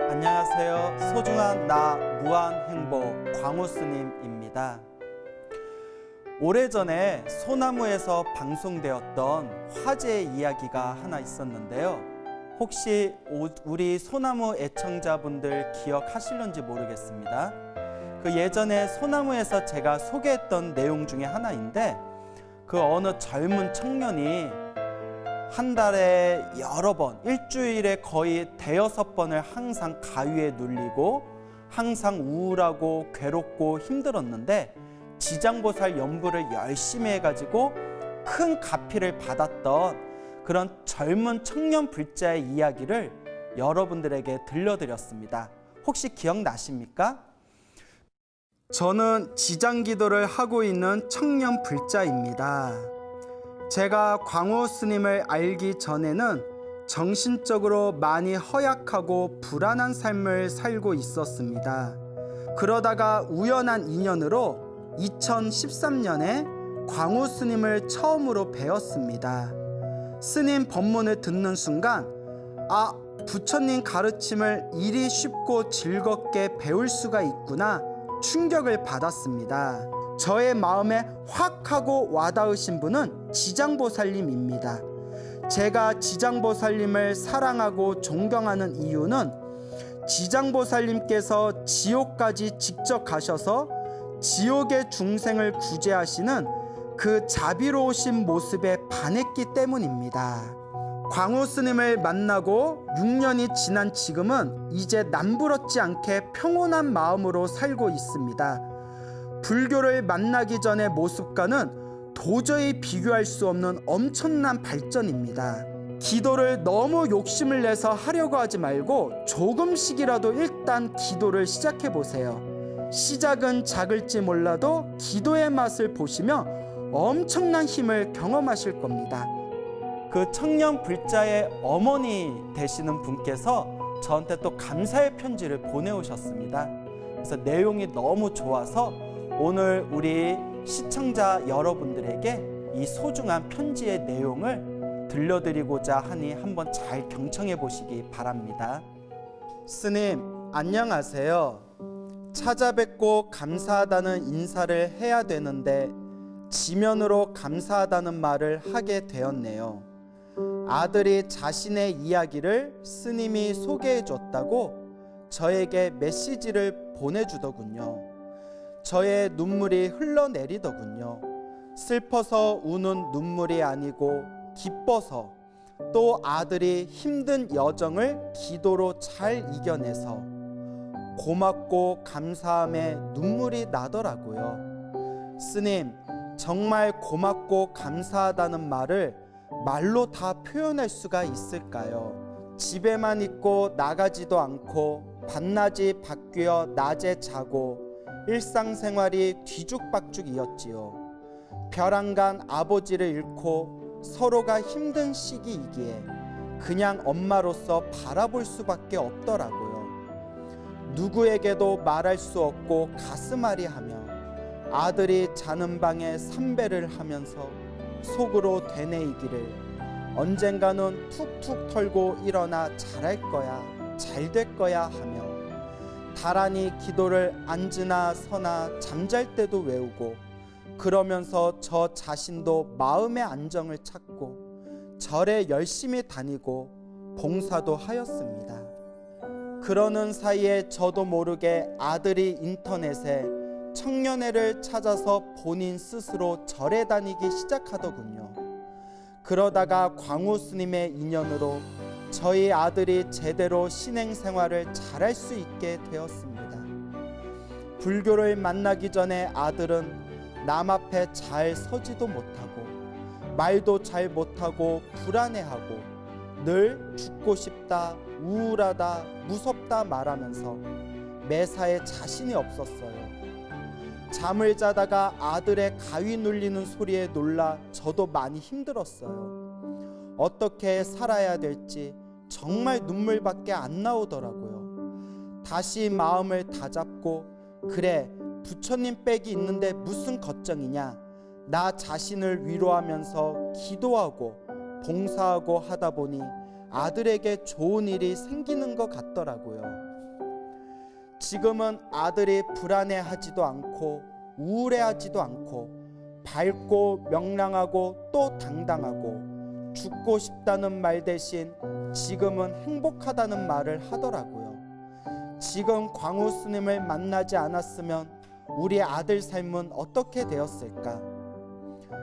안녕하세요. 소중한 나 무한행복 광호스님입니다. 오래전에 소나무에서 방송되었던 화제의 이야기가 하나 있었는데요. 혹시 우리 소나무 애청자분들 기억하실런지 모르겠습니다. 그 예전에 소나무에서 제가 소개했던 내용 중에 하나인데, 그 어느 젊은 청년이 한 달에 여러 번, 일주일에 거의 대여섯 번을 항상 가위에 눌리고 항상 우울하고 괴롭고 힘들었는데, 지장보살 연구를 열심히 해가지고 큰 가피를 받았던 그런 젊은 청년 불자의 이야기를 여러분들에게 들려드렸습니다. 혹시 기억나십니까? 저는 지장기도를 하고 있는 청년 불자입니다. 제가 광호 스님을 알기 전에는 정신적으로 많이 허약하고 불안한 삶을 살고 있었습니다. 그러다가 우연한 인연으로 2013년에 광호 스님을 처음으로 배웠습니다. 스님 법문을 듣는 순간, 부처님 가르침을 이리 쉽고 즐겁게 배울 수가 있구나 충격을 받았습니다. 저의 마음에 확 하고 와닿으신 분은 지장보살님입니다. 제가 지장보살님을 사랑하고 존경하는 이유는 지장보살님께서 지옥까지 직접 가셔서 지옥의 중생을 구제하시는 그 자비로우신 모습에 반했기 때문입니다. 광호 스님을 만나고 6년이 지난 지금은 이제 남부럽지 않게 평온한 마음으로 살고 있습니다. 불교를 만나기 전의 모습과는 도저히 비교할 수 없는 엄청난 발전입니다. 기도를 너무 욕심을 내서 하려고 하지 말고 조금씩이라도 일단 기도를 시작해 보세요. 시작은 작을지 몰라도 기도의 맛을 보시며 엄청난 힘을 경험하실 겁니다. 그 청년 불자의 어머니 되시는 분께서 저한테 또 감사의 편지를 보내오셨습니다. 그래서 내용이 너무 좋아서 오늘 우리 시청자 여러분들에게 이 소중한 편지의 내용을 들려드리고자 하니 한번 잘 경청해 보시기 바랍니다. 스님, 안녕하세요. 찾아뵙고 감사하다는 인사를 해야 되는데 지면으로 감사하다는 말을 하게 되었네요. 아들이 자신의 이야기를 스님이 소개해 줬다고 저에게 메시지를 보내주더군요. 저의 눈물이 흘러내리더군요. 슬퍼서 우는 눈물이 아니고 기뻐서, 또 아들이 힘든 여정을 기도로 잘 이겨내서 고맙고 감사함에 눈물이 나더라고요. 스님, 정말 고맙고 감사하다는 말을 말로 다 표현할 수가 있을까요? 집에만 있고 나가지도 않고 밤낮이 바뀌어 낮에 자고 일상생활이 뒤죽박죽이었지요. 벼랑간 아버지를 잃고 서로가 힘든 시기이기에 그냥 엄마로서 바라볼 수밖에 없더라고요. 누구에게도 말할 수 없고 가슴앓이하며 아들이 자는 방에 삼배를 하면서 속으로 되뇌이기를 언젠가는 툭툭 털고 일어나 잘할 거야, 잘 될 거야 하며 다란히 기도를 앉으나 서나 잠잘 때도 외우고, 그러면서 저 자신도 마음의 안정을 찾고 절에 열심히 다니고 봉사도 하였습니다. 그러는 사이에 저도 모르게 아들이 인터넷에 청년회를 찾아서 본인 스스로 절에 다니기 시작하더군요. 그러다가 광호 스님의 인연으로 저희 아들이 제대로 신행생활을 잘할 수 있게 되었습니다. 불교를 만나기 전에 아들은 남 앞에 잘 서지도 못하고 말도 잘 못하고 불안해하고 늘 죽고 싶다, 우울하다, 무섭다 말하면서 매사에 자신이 없었어요. 잠을 자다가 아들의 가위 눌리는 소리에 놀라 저도 많이 힘들었어요. 어떻게 살아야 될지 정말 눈물밖에 안 나오더라고요. 다시 마음을 다잡고, 그래, 부처님 빽이 있는데 무슨 걱정이냐, 나 자신을 위로하면서 기도하고 봉사하고 하다 보니 아들에게 좋은 일이 생기는 것 같더라고요. 지금은 아들이 불안해하지도 않고 우울해하지도 않고 밝고 명랑하고 또 당당하고 죽고 싶다는 말 대신 지금은 행복하다는 말을 하더라고요. 지금 광우 스님을 만나지 않았으면 우리 아들 삶은 어떻게 되었을까?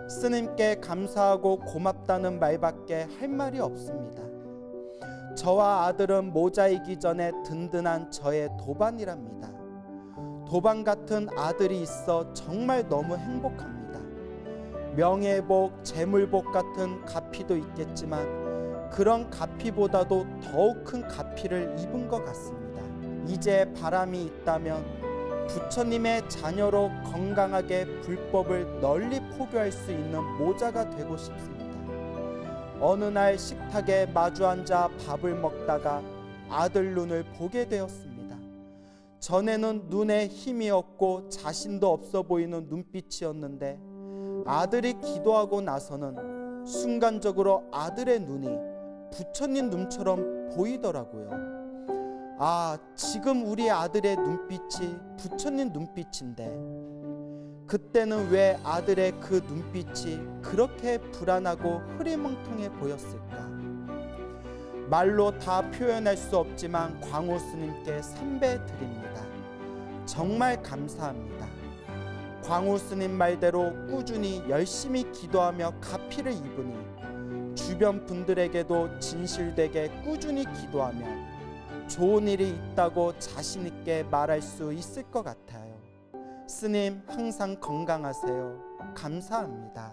스님께 감사하고 고맙다는 말밖에 할 말이 없습니다. 저와 아들은 모자이기 전에 든든한 저의 도반이랍니다. 도반 같은 아들이 있어 정말 너무 행복합니다. 명예복, 재물복 같은 가피도 있겠지만 그런 가피보다도 더욱 큰 가피를 입은 것 같습니다. 이제 바람이 있다면 부처님의 자녀로 건강하게 불법을 널리 포교할 수 있는 모자가 되고 싶습니다. 어느 날 식탁에 마주 앉아 밥을 먹다가 아들 눈을 보게 되었습니다. 전에는 눈에 힘이 없고 자신도 없어 보이는 눈빛이었는데 아들이 기도하고 나서는 순간적으로 아들의 눈이 부처님 눈처럼 보이더라고요. 아, 지금 우리 아들의 눈빛이 부처님 눈빛인데 그때는 왜 아들의 그 눈빛이 그렇게 불안하고 흐리멍텅해 보였을까? 말로 다 표현할 수 없지만 광우 스님께 삼배 드립니다. 정말 감사합니다. 광우 스님 말대로 꾸준히 열심히 기도하며 가피를 입으니 주변 분들에게도 진실되게 꾸준히 기도하면 좋은 일이 있다고 자신 있게 말할 수 있을 것 같아요. 스님 항상 건강하세요. 감사합니다.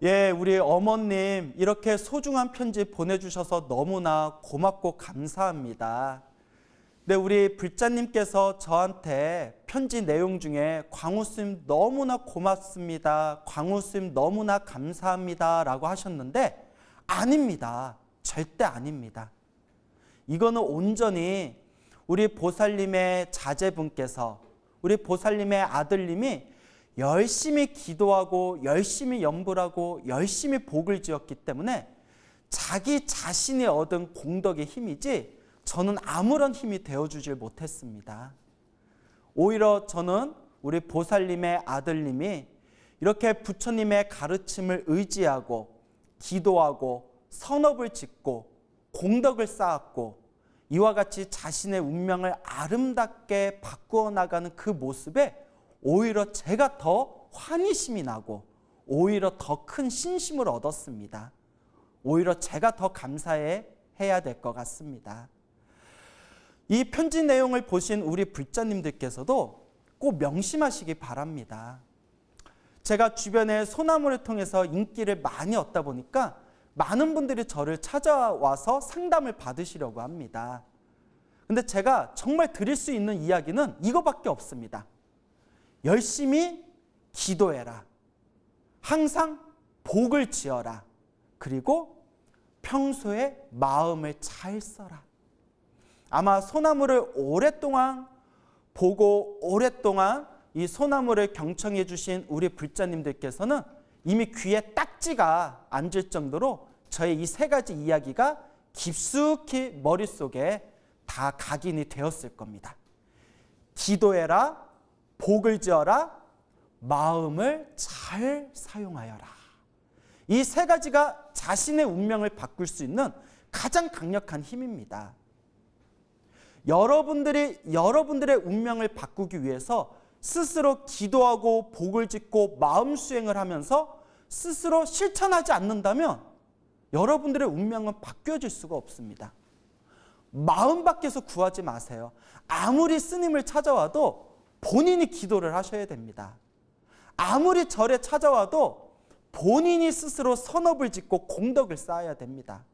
예, 우리 어머님 이렇게 소중한 편지 보내주셔서 너무나 고맙고 감사합니다. 네, 우리 불자님께서 저한테 편지 내용 중에 광우스님 너무나 고맙습니다. 광우스님 너무나 감사합니다 라고 하셨는데 아닙니다. 절대 아닙니다. 이거는 온전히 우리 보살님의 자제분께서 우리 보살님의 아들님이 열심히 기도하고 열심히 염불하고 열심히 복을 지었기 때문에 자기 자신이 얻은 공덕의 힘이지 저는 아무런 힘이 되어주질 못했습니다. 오히려 저는 우리 보살님의 아들님이 이렇게 부처님의 가르침을 의지하고 기도하고 선업을 짓고 공덕을 쌓았고 이와 같이 자신의 운명을 아름답게 바꾸어 나가는 그 모습에 오히려 제가 더 환희심이 나고 오히려 더 큰 신심을 얻었습니다. 오히려 제가 더 감사해야 될 것 같습니다. 이 편지 내용을 보신 우리 불자님들께서도 꼭 명심하시기 바랍니다. 제가 주변에 소나무를 통해서 인기를 많이 얻다 보니까 많은 분들이 저를 찾아와서 상담을 받으시려고 합니다. 근데 제가 정말 드릴 수 있는 이야기는 이거밖에 없습니다. 열심히 기도해라. 항상 복을 지어라. 그리고 평소에 마음을 잘 써라. 아마 소나무를 오랫동안 보고 오랫동안 이 소나무를 경청해 주신 우리 불자님들께서는 이미 귀에 딱지가 앉을 정도로 저의 이 세 가지 이야기가 깊숙이 머릿속에 다 각인이 되었을 겁니다. 기도해라. 복을 지어라, 마음을 잘 사용하여라. 이 세 가지가 자신의 운명을 바꿀 수 있는 가장 강력한 힘입니다. 여러분들의 운명을 바꾸기 위해서 스스로 기도하고 복을 짓고 마음 수행을 하면서 스스로 실천하지 않는다면 여러분들의 운명은 바뀌어질 수가 없습니다. 마음 밖에서 구하지 마세요. 아무리 스님을 찾아와도 본인이 기도를 하셔야 됩니다. 아무리 절에 찾아와도 본인이 스스로 선업을 짓고 공덕을 쌓아야 됩니다.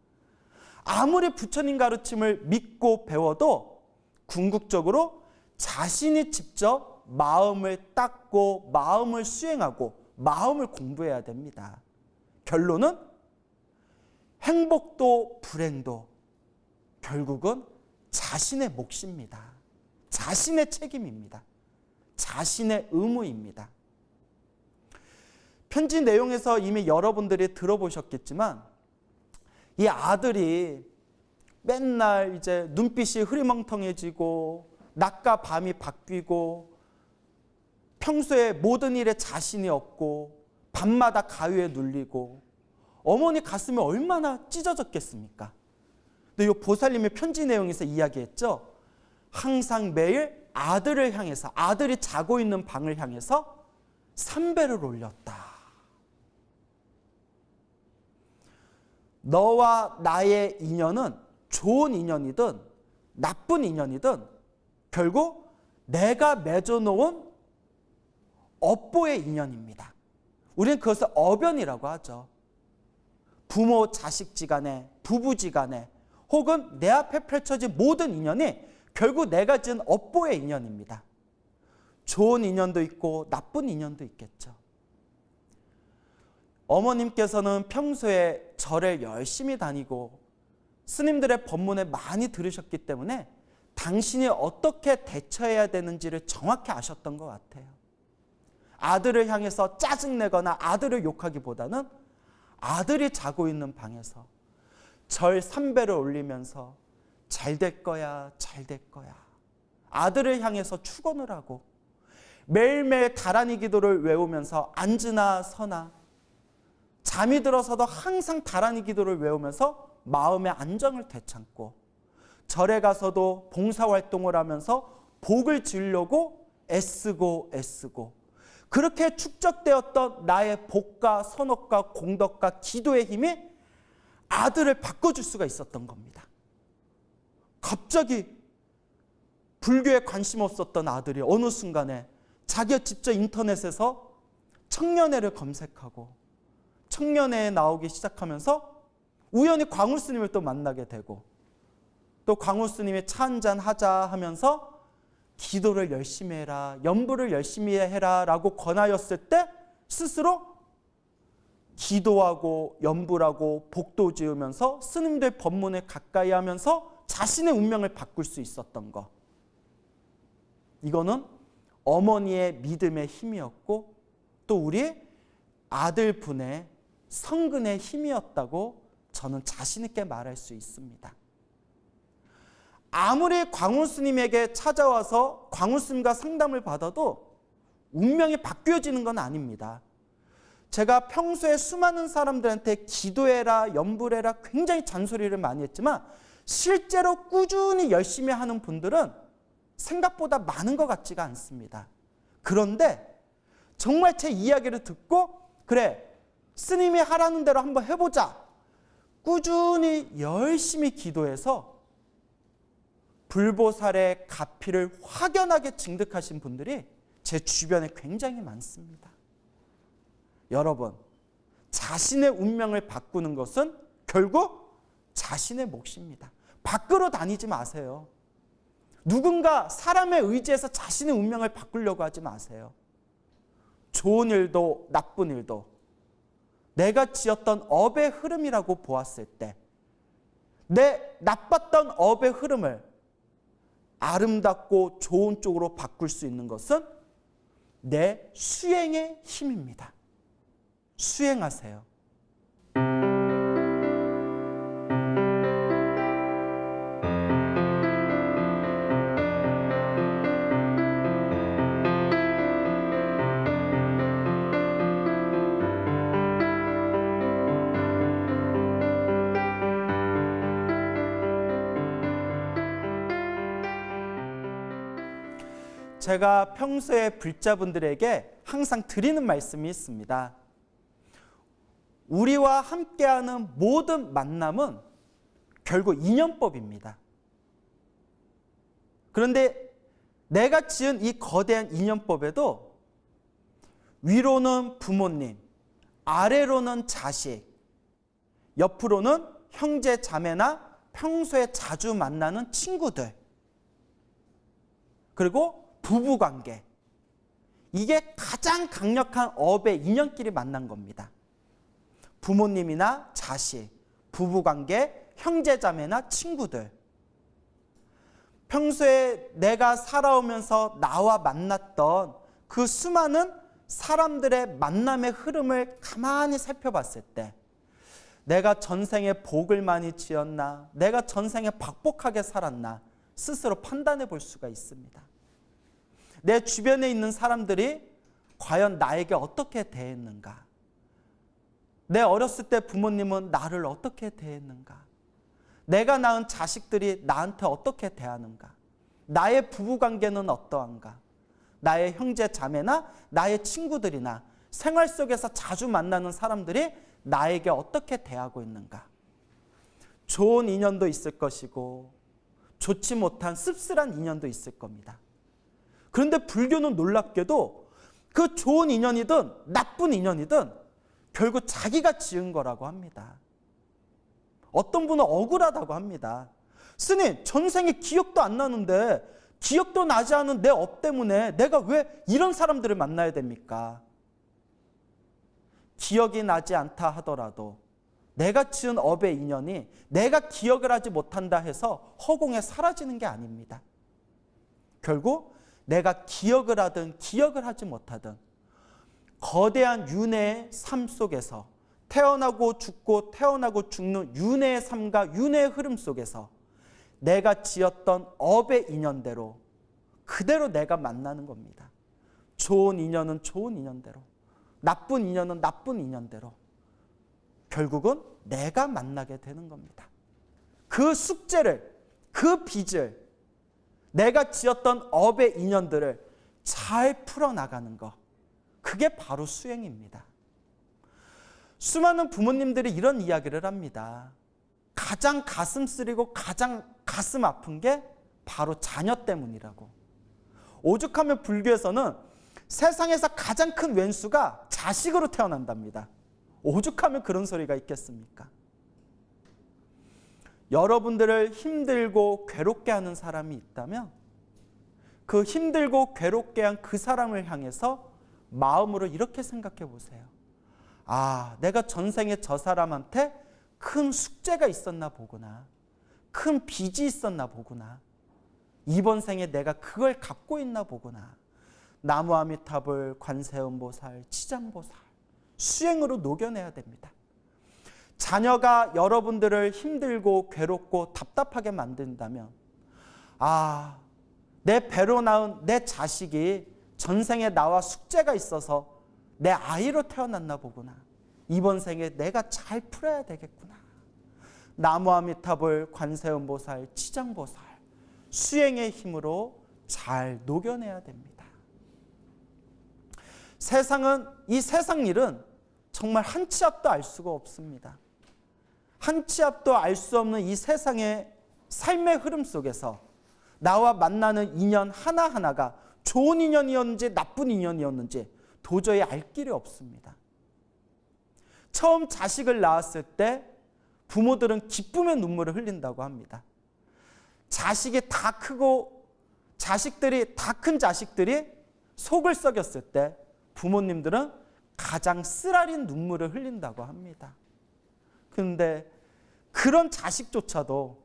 아무리 부처님 가르침을 믿고 배워도 궁극적으로 자신이 직접 마음을 닦고 마음을 수행하고 마음을 공부해야 됩니다. 결론은 행복도 불행도 결국은 자신의 몫입니다. 자신의 책임입니다. 자신의 의무입니다. 편지 내용에서 이미 여러분들이 들어보셨겠지만 이 아들이 맨날 이제 눈빛이 흐리멍텅해지고 낮과 밤이 바뀌고 평소에 모든 일에 자신이 없고 밤마다 가위에 눌리고 어머니 가슴이 얼마나 찢어졌겠습니까? 근데 이 보살님의 편지 내용에서 이야기했죠. 항상 매일 아들을 향해서 아들이 자고 있는 방을 향해서 삼배를 올렸다. 너와 나의 인연은 좋은 인연이든 나쁜 인연이든 결국 내가 맺어놓은 업보의 인연입니다. 우리는 그것을 어변이라고 하죠. 부모 자식지간에 부부지간에 혹은 내 앞에 펼쳐진 모든 인연이 결국 내가 지은 업보의 인연입니다. 좋은 인연도 있고 나쁜 인연도 있겠죠. 어머님께서는 평소에 절에 열심히 다니고 스님들의 법문을 많이 들으셨기 때문에 당신이 어떻게 대처해야 되는지를 정확히 아셨던 것 같아요. 아들을 향해서 짜증내거나 아들을 욕하기보다는 아들이 자고 있는 방에서 절 3배를 올리면서 잘 될 거야, 잘 될 거야. 아들을 향해서 축원을 하고 매일매일 다란이 기도를 외우면서 앉으나 서나 잠이 들어서도 항상 다란이 기도를 외우면서 마음의 안정을 되찾고 절에 가서도 봉사활동을 하면서 복을 지으려고 애쓰고 그렇게 축적되었던 나의 복과 선업과 공덕과 기도의 힘이 아들을 바꿔줄 수가 있었던 겁니다. 갑자기 불교에 관심 없었던 아들이 어느 순간에 자기가 직접 인터넷에서 청년회를 검색하고 청년회에 나오기 시작하면서 우연히 광우 스님을 또 만나게 되고 또 광우 스님이 차 한잔 하자 하면서 기도를 열심히 해라, 연부를 열심히 해라 라고 권하였을 때 스스로 기도하고 연부하고 복도 지으면서 스님들 법문을 가까이 하면서 자신의 운명을 바꿀 수 있었던 것. 이거는 어머니의 믿음의 힘이었고 또 우리 아들분의 성근의 힘이었다고 저는 자신 있게 말할 수 있습니다. 아무리 광우 스님에게 찾아와서 광우 스님과 상담을 받아도 운명이 바뀌어지는 건 아닙니다. 제가 평소에 수많은 사람들한테 기도해라, 연불해라 굉장히 잔소리를 많이 했지만 실제로 꾸준히 열심히 하는 분들은 생각보다 많은 것 같지가 않습니다. 그런데 정말 제 이야기를 듣고 그래, 스님이 하라는 대로 한번 해보자. 꾸준히 열심히 기도해서 불보살의 가피를 확연하게 증득하신 분들이 제 주변에 굉장히 많습니다. 여러분, 자신의 운명을 바꾸는 것은 결국 자신의 몫입니다. 밖으로 다니지 마세요. 누군가 사람의 의지에서 자신의 운명을 바꾸려고 하지 마세요. 좋은 일도 나쁜 일도 내가 지었던 업의 흐름이라고 보았을 때 내 나빴던 업의 흐름을 아름답고 좋은 쪽으로 바꿀 수 있는 것은 내 수행의 힘입니다. 수행하세요. 제가 평소에 불자분들에게 항상 드리는 말씀이 있습니다. 우리와 함께하는 모든 만남은 결국 인연법입니다. 그런데 내가 지은 이 거대한 인연법에도 위로는 부모님, 아래로는 자식, 옆으로는 형제 자매나 평소에 자주 만나는 친구들, 그리고 부부관계. 이게 가장 강력한 업의 인연끼리 만난 겁니다. 부모님이나 자식, 부부관계, 형제자매나 친구들. 평소에 내가 살아오면서 나와 만났던 그 수많은 사람들의 만남의 흐름을 가만히 살펴봤을 때 내가 전생에 복을 많이 지었나, 내가 전생에 박복하게 살았나 스스로 판단해 볼 수가 있습니다. 내 주변에 있는 사람들이 과연 나에게 어떻게 대했는가? 내 어렸을 때 부모님은 나를 어떻게 대했는가? 내가 낳은 자식들이 나한테 어떻게 대하는가? 나의 부부관계는 어떠한가? 나의 형제 자매나 나의 친구들이나 생활 속에서 자주 만나는 사람들이 나에게 어떻게 대하고 있는가? 좋은 인연도 있을 것이고 좋지 못한 씁쓸한 인연도 있을 겁니다. 그런데 불교는 놀랍게도 그 좋은 인연이든 나쁜 인연이든 결국 자기가 지은 거라고 합니다. 어떤 분은 억울하다고 합니다. 스님, 전생에 기억도 안 나는데 기억도 나지 않은 내 업 때문에 내가 왜 이런 사람들을 만나야 됩니까? 기억이 나지 않다 하더라도 내가 지은 업의 인연이 내가 기억을 하지 못한다 해서 허공에 사라지는 게 아닙니다. 결국 내가 기억을 하든 기억을 하지 못하든 거대한 윤회의 삶 속에서 태어나고 죽고 태어나고 죽는 윤회의 삶과 윤회의 흐름 속에서 내가 지었던 업의 인연대로 그대로 내가 만나는 겁니다. 좋은 인연은 좋은 인연대로, 나쁜 인연은 나쁜 인연대로 결국은 내가 만나게 되는 겁니다. 그 숙제를, 그 빚을, 내가 지었던 업의 인연들을 잘 풀어나가는 것, 그게 바로 수행입니다. 수많은 부모님들이 이런 이야기를 합니다. 가장 가슴 쓰리고 가장 가슴 아픈 게 바로 자녀 때문이라고. 오죽하면 불교에서는 세상에서 가장 큰 왼수가 자식으로 태어난답니다. 오죽하면 그런 소리가 있겠습니까? 여러분들을 힘들고 괴롭게 하는 사람이 있다면 그 힘들고 괴롭게 한 그 사람을 향해서 마음으로 이렇게 생각해 보세요. 아, 내가 전생에 저 사람한테 큰 숙제가 있었나 보구나. 큰 빚이 있었나 보구나. 이번 생에 내가 그걸 갖고 있나 보구나. 나무아미타불, 관세음보살, 치장보살 수행으로 녹여내야 됩니다. 자녀가 여러분들을 힘들고 괴롭고 답답하게 만든다면 아, 내 배로 낳은 내 자식이 전생에 나와 숙제가 있어서 내 아이로 태어났나 보구나. 이번 생에 내가 잘 풀어야 되겠구나. 나무아미타불, 관세음보살, 치장보살 수행의 힘으로 잘 녹여내야 됩니다. 세상은, 이 세상 일은 정말 한 치 앞도 알 수가 없습니다. 한 치 앞도 알 수 없는 이 세상의 삶의 흐름 속에서 나와 만나는 인연 하나하나가 좋은 인연이었는지 나쁜 인연이었는지 도저히 알 길이 없습니다. 처음 자식을 낳았을 때 부모들은 기쁨의 눈물을 흘린다고 합니다. 자식이 다 크고 자식들이 다 큰 자식들이 속을 썩였을 때 부모님들은 가장 쓰라린 눈물을 흘린다고 합니다. 그런데 그런 자식조차도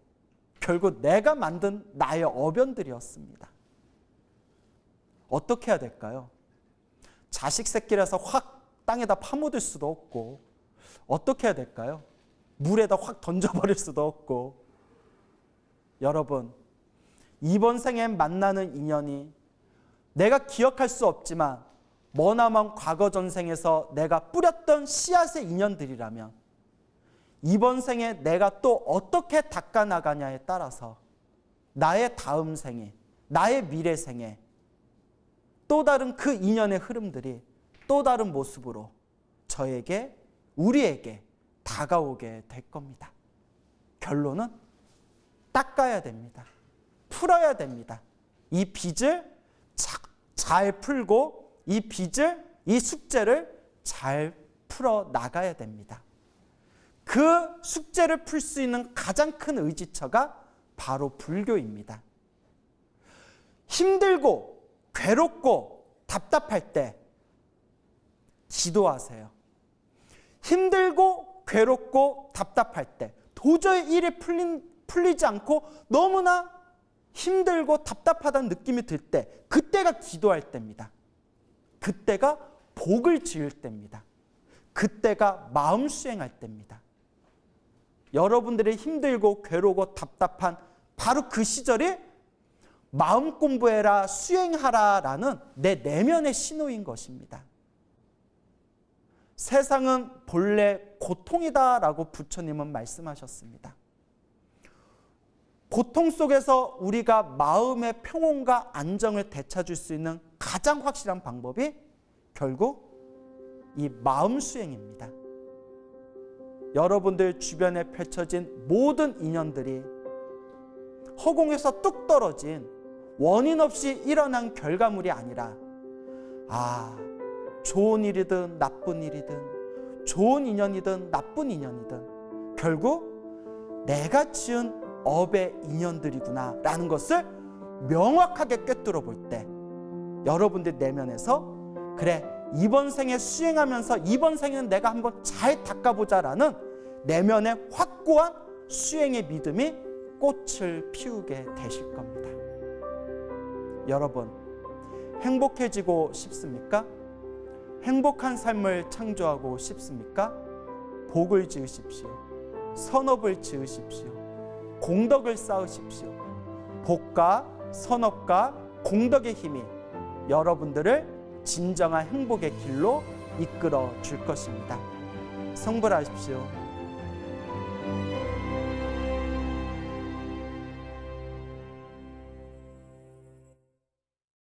결국 내가 만든 나의 어변들이었습니다. 어떻게 해야 될까요? 자식 새끼라서 확 땅에다 파묻을 수도 없고 어떻게 해야 될까요? 물에다 확 던져버릴 수도 없고 여러분, 이번 생에 만나는 인연이 내가 기억할 수 없지만 머나먼 과거 전생에서 내가 뿌렸던 씨앗의 인연들이라면 이번 생에 내가 또 어떻게 닦아나가냐에 따라서 나의 다음 생에, 나의 미래 생에 또 다른 그 인연의 흐름들이 또 다른 모습으로 저에게, 우리에게 다가오게 될 겁니다. 결론은 닦아야 됩니다. 풀어야 됩니다. 이 빚을 잘 풀고 이 빚을, 이 숙제를 잘 풀어 나가야 됩니다. 그 숙제를 풀 수 있는 가장 큰 의지처가 바로 불교입니다. 힘들고 괴롭고 답답할 때 기도하세요. 힘들고 괴롭고 답답할 때, 도저히 일이 풀리지 않고 너무나 힘들고 답답하다는 느낌이 들 때, 그때가 기도할 때입니다. 그때가 복을 지을 때입니다. 그때가 마음 수행할 때입니다. 여러분들의 힘들고 괴로고 답답한 바로 그 시절이 마음 공부해라, 수행하라라는 내 내면의 신호인 것입니다. 세상은 본래 고통이다라고 부처님은 말씀하셨습니다. 고통 속에서 우리가 마음의 평온과 안정을 되찾을 수 있는 가장 확실한 방법이 결국 이 마음 수행입니다. 여러분들 주변에 펼쳐진 모든 인연들이 허공에서 뚝 떨어진 원인 없이 일어난 결과물이 아니라, 좋은 일이든 나쁜 일이든, 좋은 인연이든 나쁜 인연이든 결국 내가 지은 업의 인연들이구나 라는 것을 명확하게 꿰뚫어 볼 때, 여러분들 내면에서 그래, 이번 생에 수행하면서 이번 생에는 내가 한번 잘 닦아보자 라는 내면의 확고한 수행의 믿음이 꽃을 피우게 되실 겁니다. 여러분, 행복해지고 싶습니까? 행복한 삶을 창조하고 싶습니까? 복을 지으십시오. 선업을 지으십시오. 공덕을 쌓으십시오. 복과 선업과 공덕의 힘이 여러분들을 진정한 행복의 길로 이끌어 줄 것입니다. 성불하십시오.